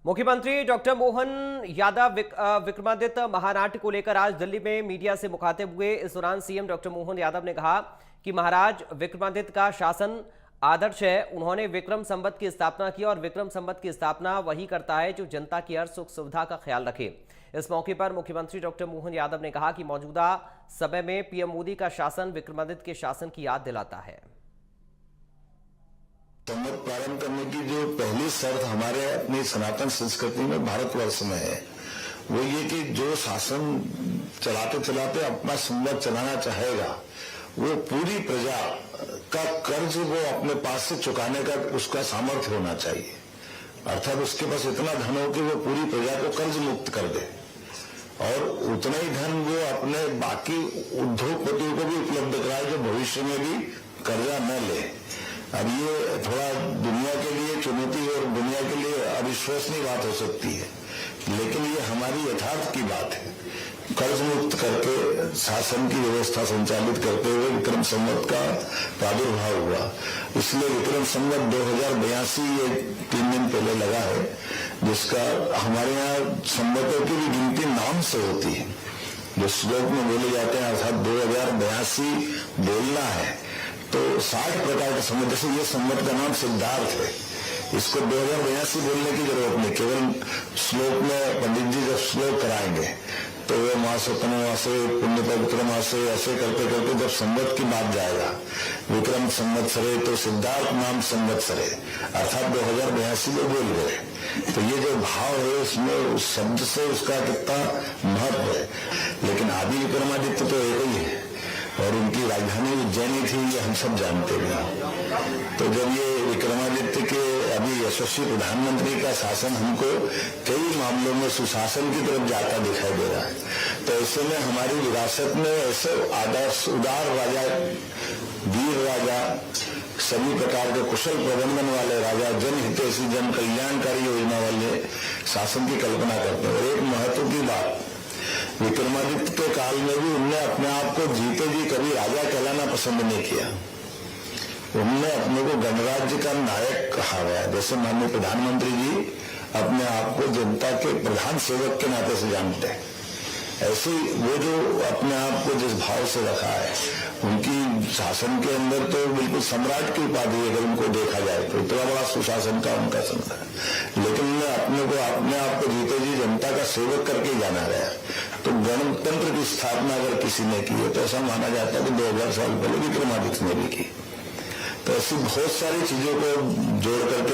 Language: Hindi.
मुख्यमंत्री डॉक्टर मोहन यादव विक्रमादित्य महानाट्य को लेकर आज दिल्ली में मीडिया से मुखातिब हुए। इस दौरान सीएम डॉक्टर मोहन यादव ने कहा कि महाराज विक्रमादित्य का शासन आदर्श है। उन्होंने विक्रम संवत की स्थापना की और विक्रम संवत की स्थापना वही करता है जो जनता की हर सुख सुविधा का ख्याल रखे। इस मौके पर मुख्यमंत्री डॉक्टर मोहन यादव ने कहा कि मौजूदा समय में पीएम मोदी का शासन विक्रमादित्य के शासन की याद दिलाता है। संवत प्रारंभ करने की जो पहली शर्त हमारे अपनी सनातन संस्कृति में भारतवर्ष में है वो ये कि जो शासन चलाते चलाते अपना संवत चलाना चाहेगा वो पूरी प्रजा का कर्ज वो अपने पास से चुकाने का उसका सामर्थ्य होना चाहिए। अर्थात उसके पास इतना धन हो कि वो पूरी प्रजा को कर्ज मुक्त कर दे और उतना ही धन वो अपने बाकी उद्योगपतियों को भी उपलब्ध कराए जो भविष्य में भी कर्जा न ले। अब ये थोड़ा दुनिया के लिए चुनौती और दुनिया के लिए अविश्वसनीय बात हो सकती है, लेकिन ये हमारी यथार्थ की बात है। कर्ज मुक्त करके शासन की व्यवस्था संचालित करते हुए विक्रम संवत का प्रादुर्भाव हुआ। इसलिए विक्रम संवत 2082 ये 3 दिन पहले लगा है, जिसका हमारे यहाँ संवतों की भी गिनती नाम से होती है। जो श्लोक में बोले जाते हैं अर्थात 2082 बोलना है तो 60 प्रकार के संवत, जैसे ये संवत का नाम सिद्धार्थ है, इसको 2082 बोलने की जरूरत नहीं। केवल श्लोक में पंडित जी जब श्लोक कराएंगे तो वो मासे तनुमासे पुण्य पवित्र मासे ऐसे करते करते जब संवत की बात जाएगा विक्रम संवत्सरे तो सिद्धार्थ नाम संवत्सरे अर्थात 2082 को बोल गए। तो ये जो भाव है उसमें उस शब्द से उसका कितना महत्व है। लेकिन आदि विक्रमादित्य तो एक ही है और उनकी राजधानी उज्जैनी थी, ये हम सब जानते हैं। तो जब ये विक्रमादित्य के अभी यशस्वी प्रधानमंत्री का शासन हमको कई मामलों में सुशासन की तरफ जाता दिखाई दे रहा है, तो ऐसे में हमारी विरासत में ऐसे आदर्श उदार राजा, वीर राजा, सभी प्रकार के कुशल प्रबंधन वाले राजा, जनहितैषी जन कल्याणकारी योजना वाले शासन की कल्पना करते हैं। और एक महत्व की बात, विक्रमादित्य के काल में भी उनने अपने आप को जीते जी कभी राजा कहलाना पसंद नहीं किया। उनने अपने को गणराज्य का नायक कहा गया। जैसे माननीय प्रधानमंत्री जी अपने आप को जनता के प्रधान सेवक के नाते से जानते हैं, ऐसे वो जो अपने आप को जिस भाव से रखा है, उनकी शासन के अंदर तो बिल्कुल सम्राट की उपाधि अगर उनको देखा जाए तो इतना बड़ा सुशासन का उनका संघ है। लेकिन उन्हें अपने आप को जीते जी जनता का सेवक करके जाना गया। तो गणतंत्र की स्थापना अगर किसी ने की है तो ऐसा माना जाता है कि 2000 साल पहले विक्रमादित्य ने भी की। तो ऐसी बहुत सारी चीजों को जोड़ करके